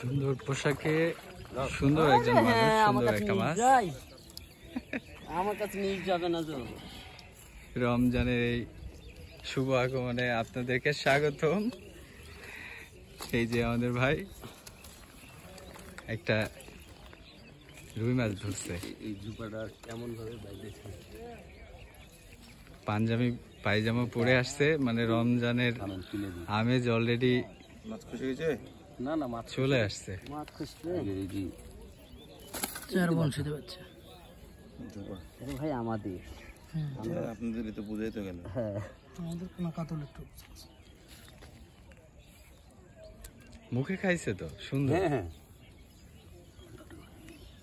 সুন্দর পোশাকে সুন্দর একজন মানুষ, সুন্দর একটা মাছ। আমার কাছে নিয়ে যাবে না তো। রমজানের এই শুভ আগমনে আপনাদেরকে স্বাগতম। এই যে আমাদের ভাই একটা রুই মাছ ধরছে। এই জুপাটা কেমন ভাবে বাইরেছে, পাঞ্জাবি পায়জামা পরে আসছে, মানে রমজানের আমেজ অলরেডি মাছ খুশি হয়েছে। না না মাছ চলে আসছে। মাছ খুঁজছে চার বংশীতে বাচ্চা। ভাই আমাদের আপনাদের তো বুঝাই তো গেল। হ্যাঁ আমাদের কোনো কাতল একটু মুখে খাইছে তো সুন্দর। হ্যাঁ হ্যাঁ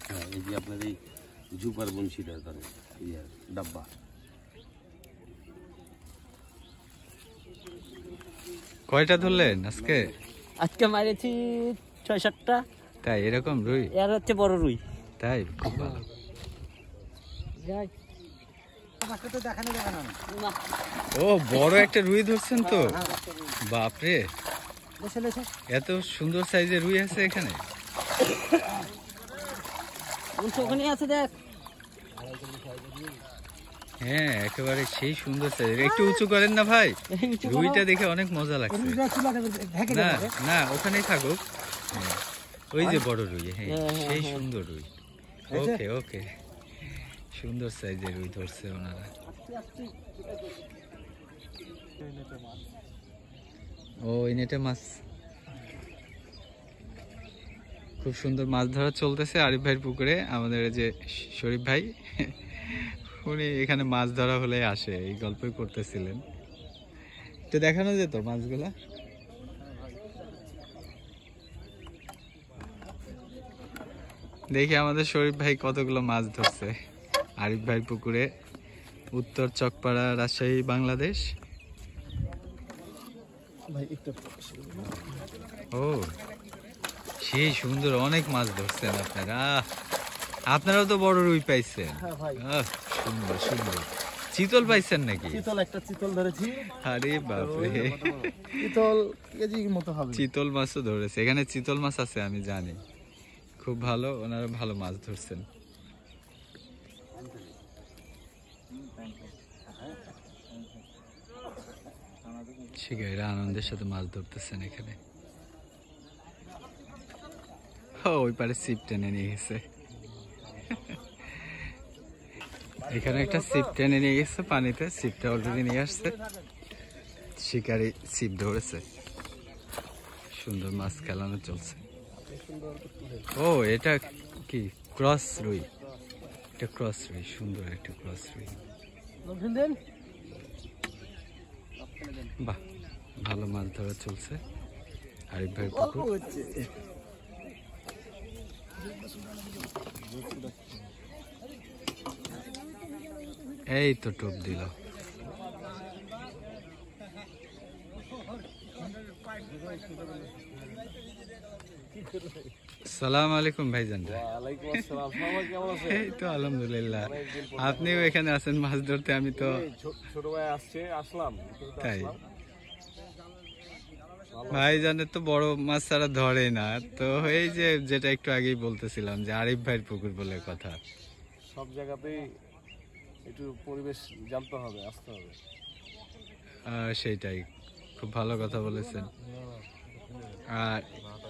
হ্যাঁ, এই যে আপনার এই জুপার বংশীটা ধরে ডাব্বা। কয়টা ধরলেন আজকে? আজকে মারেছি ৬-৭টা। তাই এরকম রুই? এর হচ্ছে বড় রুই। তাই খুব ভালো। ও বড় একটা রুই ধরছেন তো, বাপরে এত সুন্দর সাইজের রুই আছে এখানে। ওখানে আছে দেখ। হ্যাঁ একেবারে সেই সুন্দর সাইজের। একটু উঁচু করেন না ভাই, রুইটা দেখে অনেক মজা লাগছে। না না ওখানেই থাকুক। হ্যাঁ, ওই যে বড় রুই, হ্যাঁ সেই সুন্দর রুই। ওকে ওকে, সুন্দর সাইজের রুই ধরছে ওনারা। ও এই নেটে মাছ, খুব সুন্দর মাছ ধরা চলতেছে আরিফ ভাইয়ের পুকুরে। আমাদের যে শরীফ ভাই, উনি এখানে মাছ ধরা হলে আসে, এই গল্পই করতেছিলেন। তো দেখানো যেত মাছগুলা। দেখি আমাদের শরীফ ভাই কতগুলো মাছ ধরছে আরিফ ভাইয়ের পুকুরে, উত্তর চকপাড়া, রাজশাহী, বাংলাদেশ। ও সেই সুন্দর, অনেক মাছ ধরছেন আপনারা। আপনারাও তো বড় রুই পাইছেন। সুন্দর সুন্দর। চিতল পাইছেন নাকি? চিতল, একটা চিতল ধরেছি। আরে বাপরে, চিতল কেজি মতো হবে। চিতল মাছও ধরেছে এখানে। চিতল মাছ আছে আমি জানি, খুব ভালো, ওনারা ভালো মাছ ধরছেন। শিকারীরা আনন্দের সাথে মাছ ধরতেছেন এখানে। ওই পারে ছিপ টেনে নিয়ে গেছে। এখানে একটা ছিপ টেনে নিয়ে গেছে পানিতে, ছিপটা অলরেডি নিয়ে আসছে। শিকারি ছিপ ধরেছে, সুন্দর মাছ খেলানো চলছে। ও এটা কি ক্রস রুই? এটা ক্রস রুই, সুন্দর একটা ক্রস রুই। বাহ, ভালো মাছ ধরা চলছে আরিফ ভাইয়ের পুকুর। এই তো টোপ দিল। সালাম আলাইকুম ভাইজান। এই তো আলহামদুলিল্লাহ, আপনিও এখানে আছেন মাছ ধরতে। আমি তো ছোট ভাই আসছে, আসলাম। তাই ভাইজানের তো বড় মাছ ছাড়া ধরে না তো। এই যে যেটা একটু আগেই বলতেছিলাম যে আরিফ ভাইয়ের পুকুর বলে কথা। সব জায়গাতেই একটু পরিবেশ জানতে হবে, আসতে হবে। সেইটাই, খুব ভালো কথা বলেছেন। আর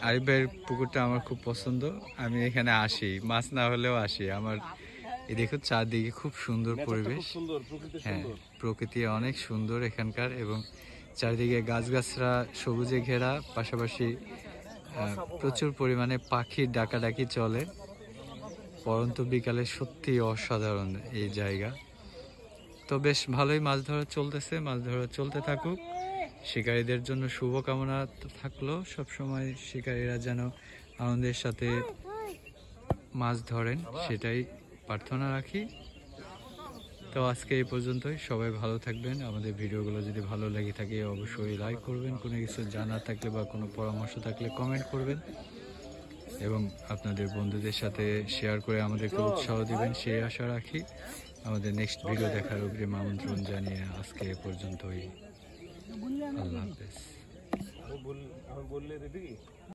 আরিফ ভাইয়ের পুকুরটা আমার খুব পছন্দ। আমি এখানে আসি, মাছ না হলেও আসি। আমার এই দেখো চারদিকে খুব সুন্দর পরিবেশ। হ্যাঁ প্রকৃতি অনেক সুন্দর এখানকার, এবং চারিদিকে গাছগাছরা সবুজে ঘেরা, পাশাপাশি প্রচুর পরিমাণে পাখির ডাকাডাকি চলে। পরন্ত বিকালে সত্যি অসাধারণ এই জায়গা। তো বেশ ভালোই মাছ ধরা চলতেছে, মাছ ধরা চলতে থাকুক। শিকারীদের জন্য শুভকামনা থাকলো সবসময়, শিকারীরা যেন আনন্দের সাথে মাছ ধরেন সেটাই প্রার্থনা রাখি। তো আজকে এই পর্যন্তই, সবাই ভালো থাকবেন। আমাদের ভিডিওগুলো যদি ভালো লেগে থাকে অবশ্যই লাইক করবেন, কোনো কিছু জানার থাকলে বা কোনো পরামর্শ থাকলে কমেন্ট করবেন, এবং আপনাদের বন্ধুদের সাথে শেয়ার করে আমাদেরকে উৎসাহ দিবেন সেই আশা রাখি। আমাদের নেক্সট ভিডিও দেখার অগ্রিম আমন্ত্রণ জানিয়ে আজকে এ পর্যন্তই। আল্লাহ হাফেজ।